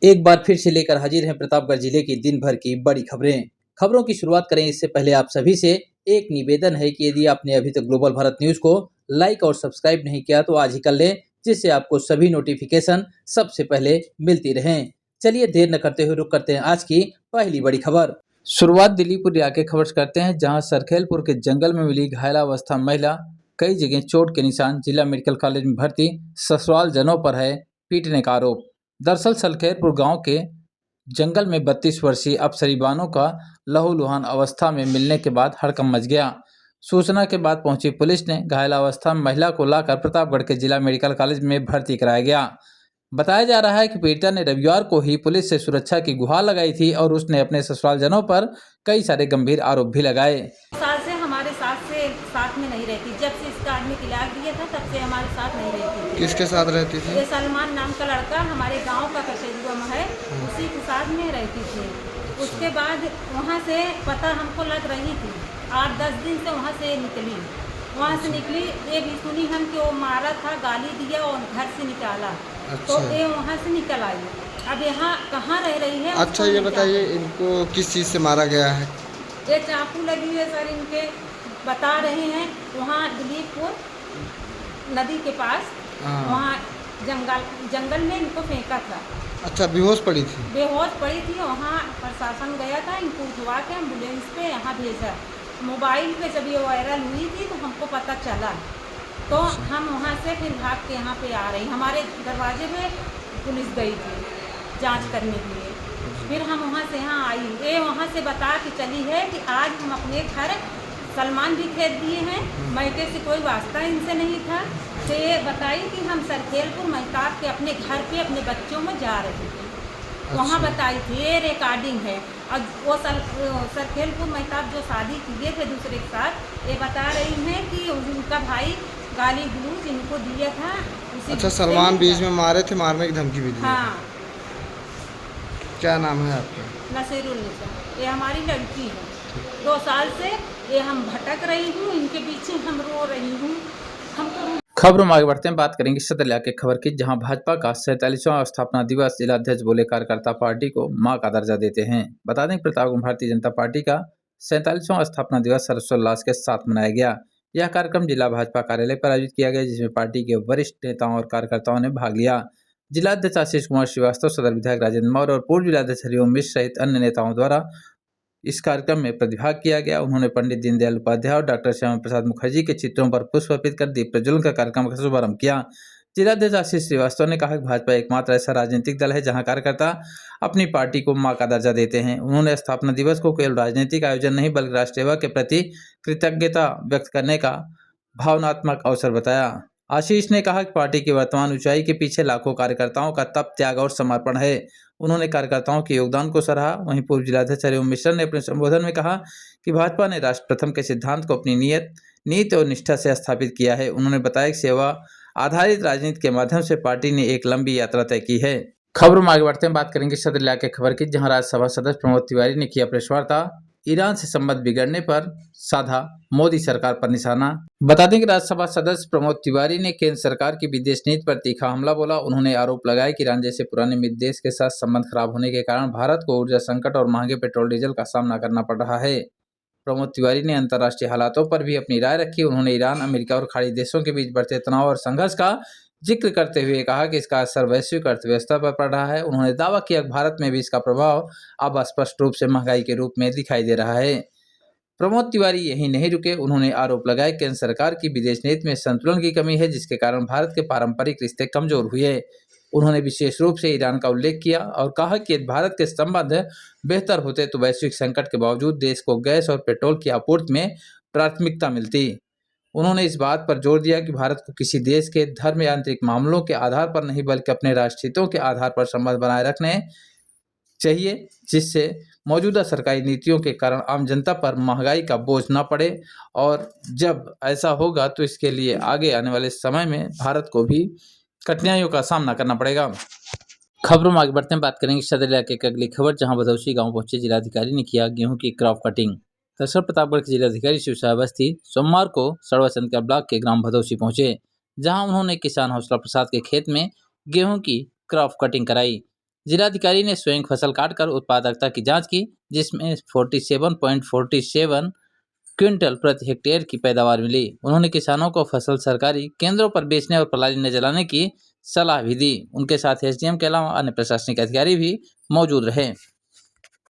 एक बार फिर से लेकर हाजिर हैं प्रतापगढ़ जिले की दिन भर की बड़ी खबरें। खबरों की शुरुआत करें इससे पहले आप सभी से एक निवेदन है कि यदि आपने अभी तक ग्लोबल भारत न्यूज को लाइक और सब्सक्राइब नहीं किया तो आज ही कर लें, जिससे आपको सभी नोटिफिकेशन सबसे पहले मिलती रहें। चलिए देर न करते हुए रुक करते हैं आज की पहली बड़ी खबर। शुरुआत दिल्लीपुर इलाके खबर से करते हैं, जहां सरखेलपुर के जंगल में मिली घायलावस्था महिला, कई जगह चोट के निशान, जिला मेडिकल कॉलेज में भर्ती, ससुराल जनों पर है पीटने का आरोप। दरअसल सलखेरपुर गांव के जंगल में 32 वर्षीय अफसरी बानो का लहूलुहान अवस्था में मिलने के बाद हड़कंप मच गया। सूचना के बाद पहुंची पुलिस ने घायल अवस्था में महिला को लाकर प्रतापगढ़ के जिला मेडिकल कॉलेज में भर्ती कराया गया। बताया जा रहा है कि पीड़िता ने रविवार को ही पुलिस से सुरक्षा की गुहार लगाई थी और उसने अपने ससुरालजनों पर कई सारे गंभीर आरोप भी लगाए। साल से हमारे साथ में नहीं रहती। जब से इसका आदमी तलाक दिया था तब से हमारे साथ नहीं रहती थी। किसके साथ रहती थी? ये सलमान नाम का लड़का हमारे गांव का कचेरुआ में है, उसी के साथ में रहती थी। उसके बाद वहाँ से पता हमको लग रही थी, 8-10 दिन से वहाँ से निकली। ये भी सुनी हम कि वो मारा था, गाली दिया और घर से निकाला। तो ये वहाँ से निकल आई। अब यहाँ कहाँ रह रही है? अच्छा, ये बताइए इनको किस चीज़ से मारा गया है? ये चाकू लगी हुई है सर, इनके बता रहे हैं। वहाँ दिलीपपुर नदी के पास वहाँ जंगल में इनको फेंका था। अच्छा, बेहोश पड़ी थी? बेहोश पड़ी थी। वहाँ प्रशासन गया था, इनको उठवा के एम्बुलेंस पे यहाँ भेजा। मोबाइल पे जब ये वायरल हुई थी तो हमको पता चला, तो हम वहाँ से फिर भाग के यहाँ पे आ रही। हमारे दरवाजे पे पुलिस गई थी जांच करने के लिए। फिर हम वहाँ से यहाँ आई। ये वहाँ से बता के चली है कि आज हम अपने घर सलमान भी खेत दिए हैं, मैके से कोई वास्ता इनसे नहीं था। तो ये बताई कि हम सरखेलपुर महताब के अपने घर पे अपने बच्चों में जा रहे थे। वहाँ बताई थी, ये रिकॉर्डिंग है। और वो सरखेलपुर महताब जो शादी किए थे दूसरे के साथ, ये बता रही हैं कि उनका भाई गाली गलौज इनको दिया था। अच्छा, सलमान बीच में मारे थे, मारने की धमकी भी दी? हाँ। क्या नाम है आपका? नसीरुन्निसा। ये हमारी लड़की है। 2 साल से ये हम भटक रही हूँ, इनके पीछे हम रो रही हूँ। हमको खबरों में आगे बढ़ते हैं, बात करेंगे सदर इलाके खबर की, जहां भाजपा का 47वां स्थापना दिवस, जिलाध्यक्ष बोले कार्यकर्ता पार्टी को मां का दर्जा देते हैं। बता दें प्रतापगढ़ भारतीय जनता पार्टी का 47वां स्थापना दिवस हर्षोल्लास के साथ मनाया गया। यह कार्यक्रम जिला भाजपा कार्यालय पर आयोजित किया गया, जिसमें पार्टी के वरिष्ठ नेताओं और कार्यकर्ताओं ने भाग लिया। जिलाध्यक्ष आशीष कुमार श्रीवास्तव, सदर विधायक राजेंद्र मौर्य और पूर्व जिलाध्यक्ष हरिओम मिश्र सहित अन्य नेताओं द्वारा इस कार्यक्रम में प्रतिभाग किया गया। उन्होंने पंडित दीनदयाल उपाध्याय और डॉक्टर श्यामा प्रसाद मुखर्जी के चित्रों पर पुष्प अर्पित कर दीप प्रज्वलन का कार्यक्रम का शुभारंभ किया। जिलाध्यक्ष आशीष श्रीवास्तव ने कहा कि भाजपा एकमात्र ऐसा राजनीतिक दल है जहां कार्यकर्ता अपनी पार्टी को मां का दर्जा देते हैं। उन्होंने स्थापना दिवस को केवल राजनीतिक आयोजन नहीं बल्कि राष्ट्र सेवा के प्रति कृतज्ञता व्यक्त करने का भावनात्मक अवसर बताया। आशीष ने कहा कि पार्टी की वर्तमान ऊंचाई के पीछे लाखों कार्यकर्ताओं का तप, त्याग और समर्पण है। उन्होंने कार्यकर्ताओं के योगदान को सराहा। वहीं पूर्व जिलाध्यक्ष हरिओम मिश्र ने अपने संबोधन में कहा कि भाजपा ने राष्ट्र प्रथम के सिद्धांत को अपनी नीति और निष्ठा से स्थापित किया है। उन्होंने बताया कि सेवा आधारित राजनीति के माध्यम से पार्टी ने एक लंबी यात्रा तय की है। खबरों में आगे बढ़ते हैं, बात करेंगे सदर इलाके खबर की, जहां राज्यसभा सदस्य प्रमोद तिवारी ने किया प्रेस वार्ता। ईरान से संबंध बिगड़ने पर साधा मोदी सरकार पर निशाना। बता दें कि राज्यसभा सदस्य प्रमोद तिवारी ने केंद्र सरकार की विदेश नीति पर तीखा हमला बोला। उन्होंने आरोप लगाया कि ईरान जैसे पुराने मित्र देश के साथ संबंध खराब होने के कारण भारत को ऊर्जा संकट और महंगे पेट्रोल डीजल का सामना करना पड़ रहा है। प्रमोद तिवारी ने अंतर्राष्ट्रीय हालातों पर भी अपनी राय रखी। उन्होंने ईरान, अमेरिका और खाड़ी देशों के बीच बढ़ते तनाव और संघर्ष का जिक्र करते हुए कहा कि इसका असर वैश्विक अर्थव्यवस्था पर पड़ रहा है। उन्होंने दावा किया कि भारत में भी इसका प्रभाव अब स्पष्ट रूप से महंगाई के रूप में दिखाई दे रहा है। प्रमोद तिवारी यही नहीं रुके। उन्होंने आरोप लगाया कि केंद्र सरकार की विदेश नीति में संतुलन की कमी है, जिसके कारण भारत के पारंपरिक रिश्ते कमजोर हुए। उन्होंने विशेष रूप से ईरान का उल्लेख किया और कहा कि यदि भारत के संबंध बेहतर होते तो वैश्विक संकट के बावजूद देश को गैस और पेट्रोल की आपूर्ति में प्राथमिकता मिलती। उन्होंने इस बात पर जोर दिया कि भारत को किसी देश के धर्म या आंतरिक मामलों के आधार पर नहीं बल्कि अपने राष्ट्र हितों के आधार पर संबंध बनाए रखने चाहिए, जिससे मौजूदा सरकारी नीतियों के कारण आम जनता पर महंगाई का बोझ न पड़े। और जब ऐसा होगा तो इसके लिए आगे आने वाले समय में भारत को भी कठिनाइयों का सामना करना पड़ेगा। खबरों में आगे बढ़ते हैं, बात करेंगे सदर इलाके की अगली खबर, जहां भदौसी गांव पहुंचे जिलाधिकारी ने किया गेहूं की क्रॉप कटिंग। दरअसल प्रतापगढ़ के जिलाधिकारी शिवसाह अवस्थी सोमवार को सड़वाचंद ब्लॉक के ग्राम भदौसी पहुंचे, जहां उन्होंने किसान हौसला प्रसाद के खेत में गेहूं की क्रॉप कटिंग कराई। जिलाधिकारी ने स्वयं फसल काटकर उत्पादकता की जांच की, जिसमें 47.47 क्विंटल प्रति हेक्टेयर की पैदावार मिली। उन्होंने किसानों को फसल सरकारी केंद्रों पर बेचने और पराली न जलाने की सलाह भी दी। उनके साथ एसडीएम के अलावा अन्य प्रशासनिक अधिकारी भी मौजूद रहे।